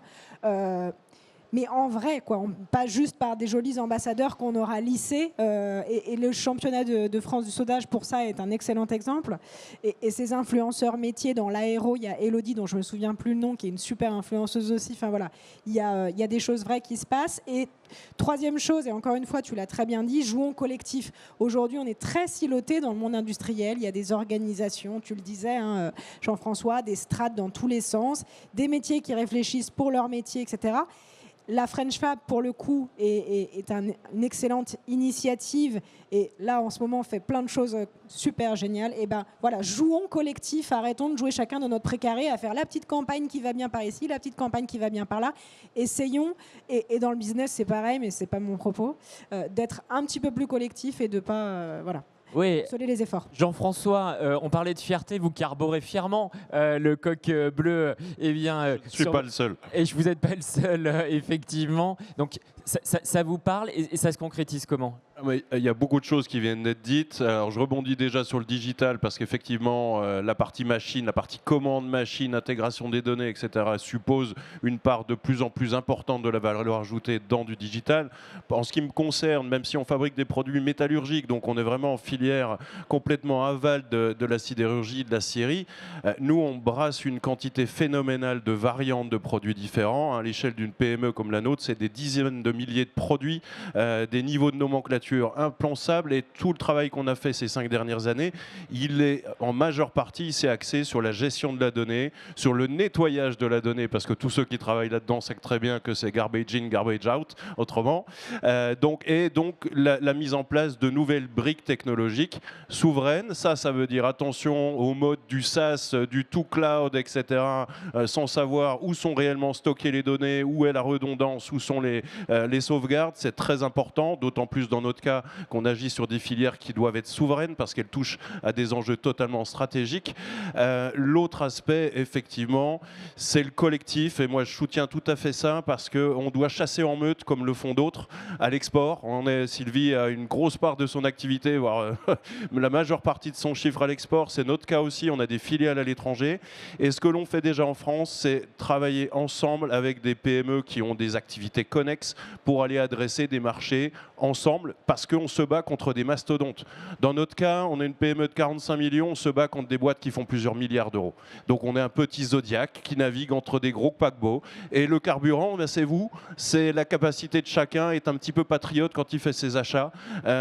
mais en vrai, quoi, pas juste par des jolis ambassadeurs qu'on aura lissés. Et le championnat de France du soudage, pour ça, est un excellent exemple. Et ces influenceurs métiers dans l'aéro, il y a Elodie, dont je ne me souviens plus le nom, qui est une super influenceuse aussi. Enfin voilà, il y a des choses vraies qui se passent. Et troisième chose, et encore une fois, tu l'as très bien dit, jouons collectif. Aujourd'hui, on est très siloté dans le monde industriel. Il y a des organisations, tu le disais, hein, Jean-François, des strates dans tous les sens, des métiers qui réfléchissent pour leur métier, etc. la French Fab, pour le coup, est une excellente initiative. Et là, en ce moment, on fait plein de choses super géniales. Et ben voilà, jouons collectif, arrêtons de jouer chacun dans notre précaré, à faire la petite campagne qui va bien par ici, la petite campagne qui va bien par là. Essayons, et dans le business, c'est pareil, mais c'est pas mon propos, d'être un petit peu plus collectif et de pas... voilà. Oui. Soler les efforts. Jean-François, on parlait de fierté, vous carburez fièrement le coq bleu. Eh bien, je ne suis pas le seul. Et vous n'êtes pas le seul, effectivement. Donc, ça vous parle et ça se concrétise comment ? Il y a beaucoup de choses qui viennent d'être dites. Alors, je rebondis déjà sur le digital parce qu'effectivement, la partie machine, la partie commande machine, intégration des données, etc., suppose une part de plus en plus importante de la valeur ajoutée dans du digital. En ce qui me concerne, même si on fabrique des produits métallurgiques, donc on est vraiment en filière complètement aval de la sidérurgie, de l'acierie, nous, on brasse une quantité phénoménale de variantes de produits différents. À l'échelle d'une PME comme la nôtre, c'est des dizaines de milliers de produits, des niveaux de nomenclature impensable, et tout le travail qu'on a fait ces 5 dernières années, il est en majeure partie s'est axé sur la gestion de la donnée, sur le nettoyage de la donnée, parce que tous ceux qui travaillent là-dedans savent très bien que c'est garbage in, garbage out, autrement. Donc la mise en place de nouvelles briques technologiques souveraines, ça veut dire attention au mode du SaaS, du tout cloud, etc., sans savoir où sont réellement stockées les données, où est la redondance, où sont les sauvegardes, c'est très important, d'autant plus dans notre cas qu'on agit sur des filières qui doivent être souveraines parce qu'elles touchent à des enjeux totalement stratégiques. L'autre aspect, effectivement, c'est le collectif, et moi je soutiens tout à fait ça parce qu'on doit chasser en meute comme le font d'autres à l'export. Sylvie a une grosse part de son activité, voire la majeure partie de son chiffre à l'export, c'est notre cas aussi, on a des filiales à l'étranger, et ce que l'on fait déjà en France, c'est travailler ensemble avec des PME qui ont des activités connexes pour aller adresser des marchés ensemble, parce qu'on se bat contre des mastodontes. Dans notre cas, on est une PME de 45 millions, on se bat contre des boîtes qui font plusieurs milliards d'euros. Donc on est un petit Zodiac qui navigue entre des gros paquebots. Et le carburant, c'est vous, c'est la capacité de chacun, est un petit peu patriote quand il fait ses achats.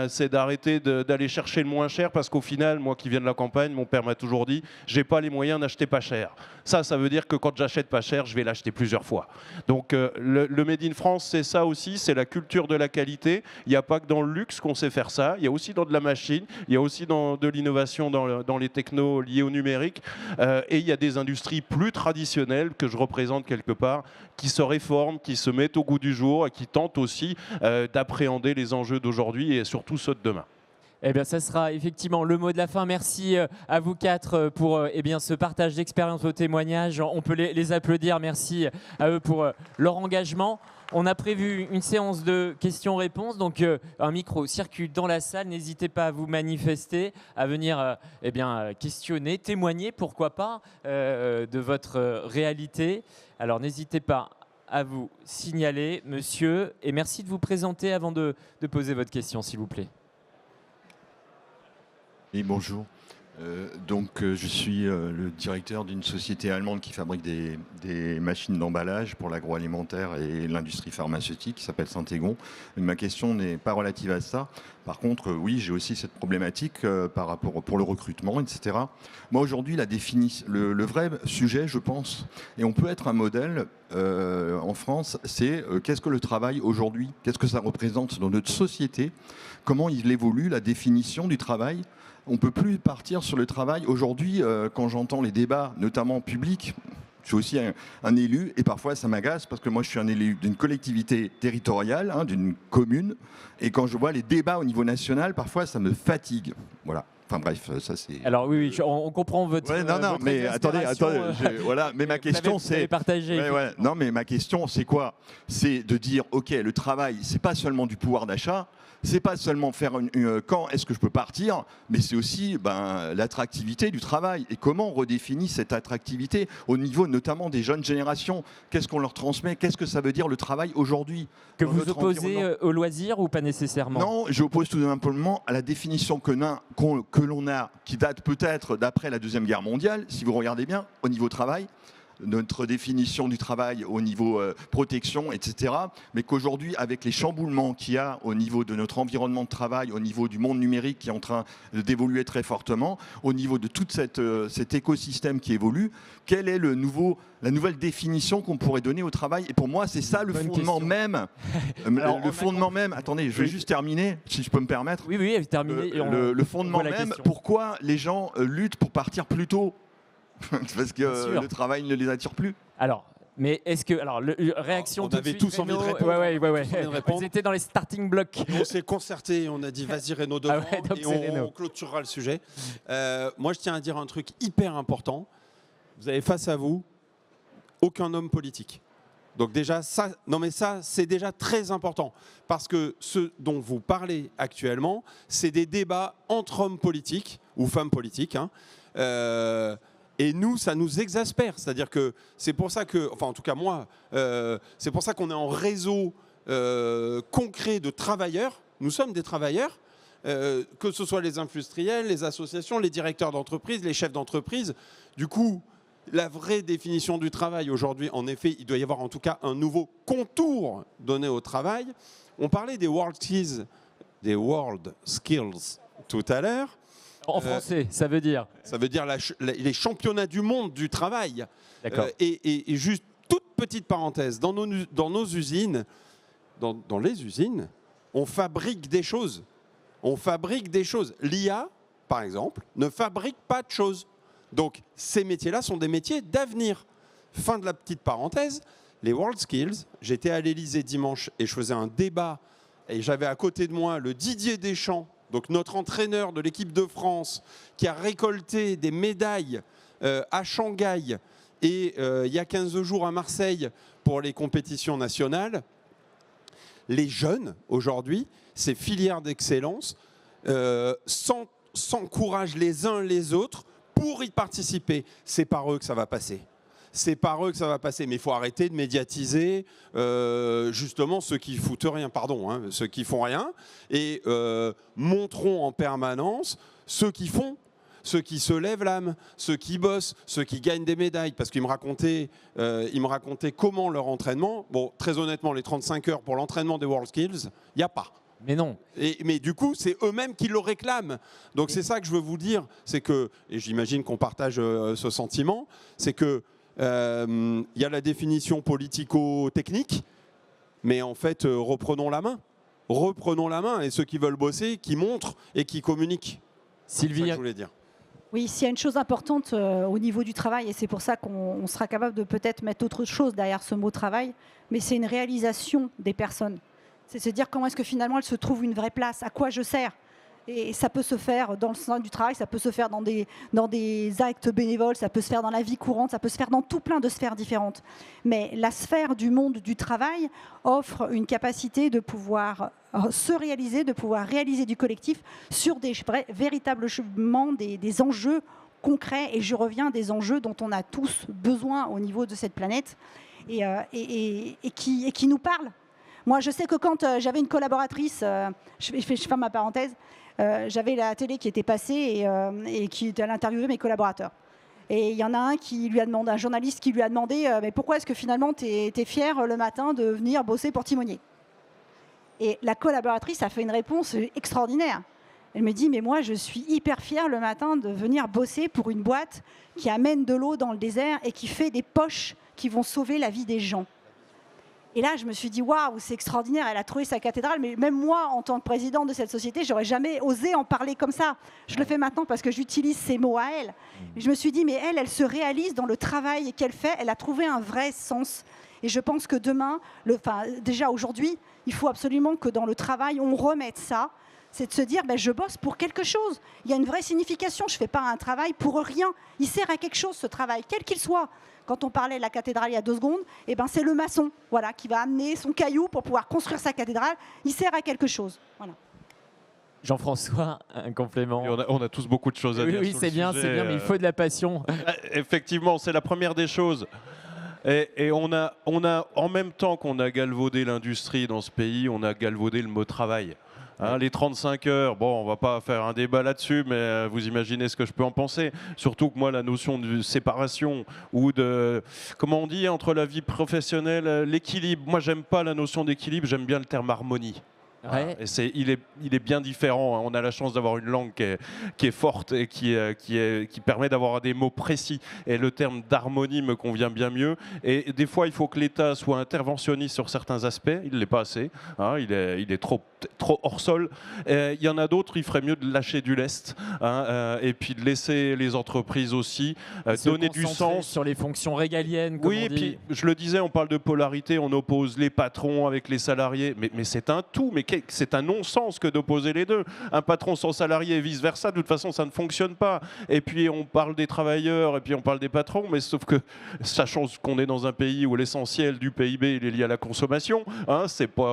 C'est d'arrêter d'aller chercher le moins cher, parce qu'au final, moi qui viens de la campagne, mon père m'a toujours dit, j'ai pas les moyens d'acheter pas cher. Ça veut dire que quand j'achète pas cher, je vais l'acheter plusieurs fois. Donc le Made in France, c'est ça aussi, c'est la culture de la qualité. Il n'y a pas que dans le luxe qu'on sait faire ça, il y a aussi dans de la machine, il y a aussi dans de l'innovation dans les technos liés au numérique, et il y a des industries plus traditionnelles que je représente quelque part, qui se réforment, qui se mettent au goût du jour et qui tentent aussi d'appréhender les enjeux d'aujourd'hui et surtout ceux de demain. Eh bien, ça sera effectivement le mot de la fin. Merci à vous 4 pour ce partage d'expérience, vos témoignages. On peut les applaudir. Merci à eux pour leur engagement. On a prévu une séance de questions-réponses, donc un micro circule dans la salle. N'hésitez pas à vous manifester, à venir questionner, témoigner, pourquoi pas, de votre réalité. Alors n'hésitez pas à vous signaler, monsieur, et merci de vous présenter avant de poser votre question, s'il vous plaît. Et bonjour. Je suis le directeur d'une société allemande qui fabrique des machines d'emballage pour l'agroalimentaire et l'industrie pharmaceutique, qui s'appelle Saint-Égon. Ma question n'est pas relative à ça. Par contre, oui, j'ai aussi cette problématique par rapport pour le recrutement, etc. Moi, aujourd'hui, le vrai sujet, je pense, et on peut être un modèle en France, c'est qu'est-ce que le travail aujourd'hui, qu'est-ce que ça représente dans notre société, comment il évolue, la définition du travail. On ne peut plus partir sur le travail. Aujourd'hui, quand j'entends les débats, notamment publics, je suis aussi un élu, et parfois ça m'agace parce que moi je suis un élu d'une collectivité territoriale, d'une commune, et quand je vois les débats au niveau national, parfois ça me fatigue. Voilà. Enfin bref, ça c'est... Alors oui, on comprend votre... Ouais, non, mais attendez, voilà, mais ma question c'est... Non, mais ma question c'est quoi? C'est de dire, ok, le travail, c'est pas seulement du pouvoir d'achat, c'est pas seulement faire quand est-ce que je peux partir, mais c'est aussi l'attractivité du travail. Et comment on redéfinit cette attractivité au niveau notamment des jeunes générations? Qu'est-ce qu'on leur transmet? Qu'est-ce que ça veut dire le travail aujourd'hui? Que vous opposez au loisir ou pas nécessairement? Non, j'oppose tout simplement à la définition que l'on a, qui date peut-être d'après la Deuxième Guerre mondiale, si vous regardez bien, au niveau travail. notre définition du travail au niveau protection, etc. Mais qu'aujourd'hui, avec les chamboulements qu'il y a au niveau de notre environnement de travail, au niveau du monde numérique qui est en train d'évoluer très fortement, au niveau de tout cet écosystème qui évolue, quelle est la nouvelle définition qu'on pourrait donner au travail? Et pour moi, c'est ça le fondement même. Le fondement même. Attendez, je vais juste terminer, si je peux me permettre. Oui, terminer. Le fondement même. Pourquoi les gens luttent pour partir plus tôt? Parce que le travail ne les attire plus. Alors. Mais est-ce que. Alors, réaction on tout avait de suite, tous envie de Renaud. répondre. Ils étaient dans les starting blocks. On s'est concerté, on a dit vas-y Renaud devant, donc et c'est Renaud. on clôturera le sujet. Moi, je tiens à dire un truc hyper important. Vous avez face à vous aucun homme politique. Donc déjà, ça, c'est déjà très important. Parce que ce dont vous parlez actuellement, c'est des débats entre hommes politiques, ou femmes politiques, hein. Et nous, ça nous exaspère. C'est-à-dire que c'est pour ça que, enfin en tout cas moi, c'est pour ça qu'on est en réseau concret de travailleurs. Nous sommes des travailleurs, que ce soit les industriels, les associations, les directeurs d'entreprise, les chefs d'entreprise. Du coup, la vraie définition du travail aujourd'hui, en effet, il doit y avoir en tout cas un nouveau contour donné au travail. On parlait des world skills tout à l'heure. En français, ça veut dire? Ça veut dire les championnats du monde du travail. D'accord. Et juste toute petite parenthèse, dans nos usines, dans les usines, on fabrique des choses. On fabrique des choses. L'IA, par exemple, ne fabrique pas de choses. Donc ces métiers-là sont des métiers d'avenir. Fin de la petite parenthèse, les World Skills, j'étais à l'Élysée dimanche et je faisais un débat et j'avais à côté de moi le Didier Deschamps, donc notre entraîneur de l'équipe de France, qui a récolté des médailles à Shanghai et il y a 15 jours à Marseille pour les compétitions nationales. Les jeunes, aujourd'hui, ces filières d'excellence, s'encouragent les uns les autres pour y participer. C'est par eux que ça va passer. C'est par eux que ça va passer. Mais il faut arrêter de médiatiser justement ceux qui foutent rien, ceux qui font rien, et montrons en permanence ceux qui font, ceux qui se lèvent l'âme, ceux qui bossent, ceux qui gagnent des médailles. Parce qu'ils me racontaient comment leur entraînement. Bon, très honnêtement, les 35 heures pour l'entraînement des World Skills, il n'y a pas. Mais non. Mais du coup, c'est eux-mêmes qui le réclament. Donc c'est ça que je veux vous dire, c'est que, et j'imagine qu'on partage ce sentiment, c'est que y a la définition politico-technique, mais en fait, reprenons la main. Reprenons la main, et ceux qui veulent bosser, qui montrent et qui communiquent. Sylvie, c'est ça que je voulais dire. Oui, s'il y a une chose importante au niveau du travail, et c'est pour ça qu'on sera capable de peut-être mettre autre chose derrière ce mot travail, mais c'est une réalisation des personnes. C'est se dire comment est-ce que finalement elles se trouvent une vraie place, à quoi je sers. Et ça peut se faire dans le sein du travail, ça peut se faire dans des actes bénévoles, ça peut se faire dans la vie courante, ça peut se faire dans tout plein de sphères différentes. Mais la sphère du monde du travail offre une capacité de pouvoir se réaliser, de pouvoir réaliser du collectif sur véritablement des enjeux concrets. Et je reviens à des enjeux dont on a tous besoin au niveau de cette planète et qui nous parlent. Moi, je sais que quand j'avais une collaboratrice, je ferme ma parenthèse, j'avais la télé qui était passée et qui allait interviewer mes collaborateurs. Et il y en a un qui lui a demandé, un journaliste qui lui a demandé mais pourquoi est-ce que finalement tu es fier le matin de venir bosser pour Timonier? Et la collaboratrice a fait une réponse extraordinaire. Elle me dit mais moi je suis hyper fière le matin de venir bosser pour une boîte qui amène de l'eau dans le désert et qui fait des poches qui vont sauver la vie des gens. Et là, je me suis dit, waouh, c'est extraordinaire, elle a trouvé sa cathédrale, mais même moi, en tant que présidente de cette société, j'aurais jamais osé en parler comme ça. Je le fais maintenant parce que j'utilise ces mots à elle. Et je me suis dit, mais elle se réalise dans le travail qu'elle fait, elle a trouvé un vrai sens. Et je pense que demain, déjà aujourd'hui, il faut absolument que dans le travail, on remette ça. C'est de se dire, je bosse pour quelque chose. Il y a une vraie signification. Je ne fais pas un travail pour rien. Il sert à quelque chose, ce travail, quel qu'il soit. Quand on parlait de la cathédrale il y a 2 secondes, c'est le maçon qui va amener son caillou pour pouvoir construire sa cathédrale. Il sert à quelque chose. Voilà. Jean-François, un complément. On a tous beaucoup de choses à dire. Oui, c'est bien, mais il faut de la passion. Effectivement, c'est la première des choses. Et on a, en même temps qu'on a galvaudé l'industrie dans ce pays, on a galvaudé le mot travail. Hein, les 35 heures, bon, on va pas faire un débat là-dessus, mais vous imaginez ce que je peux en penser. Surtout que moi, la notion de séparation ou de, comment on dit, entre la vie professionnelle, l'équilibre. Moi, j'aime pas la notion d'équilibre, j'aime bien le terme harmonie. Ouais. Et il est bien différent. On a la chance d'avoir une langue qui est forte et qui permet d'avoir des mots précis. Et le terme d'harmonie me convient bien mieux. Et des fois, il faut que l'État soit interventionniste sur certains aspects. Il ne l'est pas assez. Hein, il est trop hors sol. Il y en a d'autres, il ferait mieux de lâcher du lest. Hein, et puis de laisser les entreprises aussi donner du sens. Sur les fonctions régaliennes, comme oui, on et dit. puis je le disais, on parle de polarité, on oppose les patrons avec les salariés. Mais c'est un tout. Mais c'est un non-sens que d'opposer les deux. Un patron sans salarié et vice-versa, de toute façon, ça ne fonctionne pas. Et puis, on parle des travailleurs et puis on parle des patrons, mais sauf que, sachant qu'on est dans un pays où l'essentiel du PIB il est lié à la consommation, hein,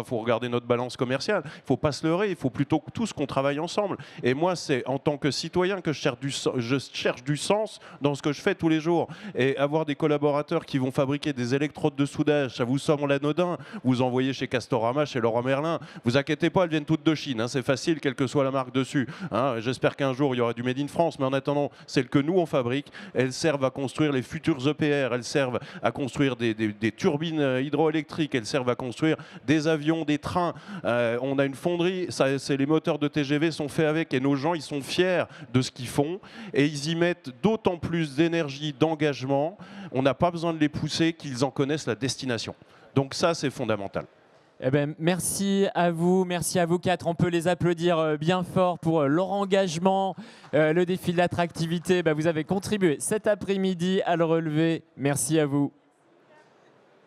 faut regarder notre balance commerciale. Il ne faut pas se leurrer, il faut plutôt tous qu'on travaille ensemble. Et moi, c'est en tant que citoyen que je cherche du sens dans ce que je fais tous les jours. Et avoir des collaborateurs qui vont fabriquer des électrodes de soudage, ça vous semble anodin. Vous envoyez chez Castorama, chez Leroy Merlin, vous inquiétez pas, elles viennent toutes de Chine, hein, c'est facile, quelle que soit la marque dessus. Hein. J'espère qu'un jour, il y aura du Made in France, mais en attendant, celles que nous, on fabrique, elles servent à construire les futurs EPR, elles servent à construire des turbines hydroélectriques, elles servent à construire des avions, des trains. On a une fonderie, les moteurs de TGV sont faits avec, et nos gens, ils sont fiers de ce qu'ils font, et ils y mettent d'autant plus d'énergie, d'engagement, on n'a pas besoin de les pousser, qu'ils en connaissent la destination. Donc ça, c'est fondamental. Eh ben, merci à vous quatre. On peut les applaudir bien fort pour leur engagement. Le défi de l'attractivité, vous avez contribué cet après-midi à le relever. Merci à vous.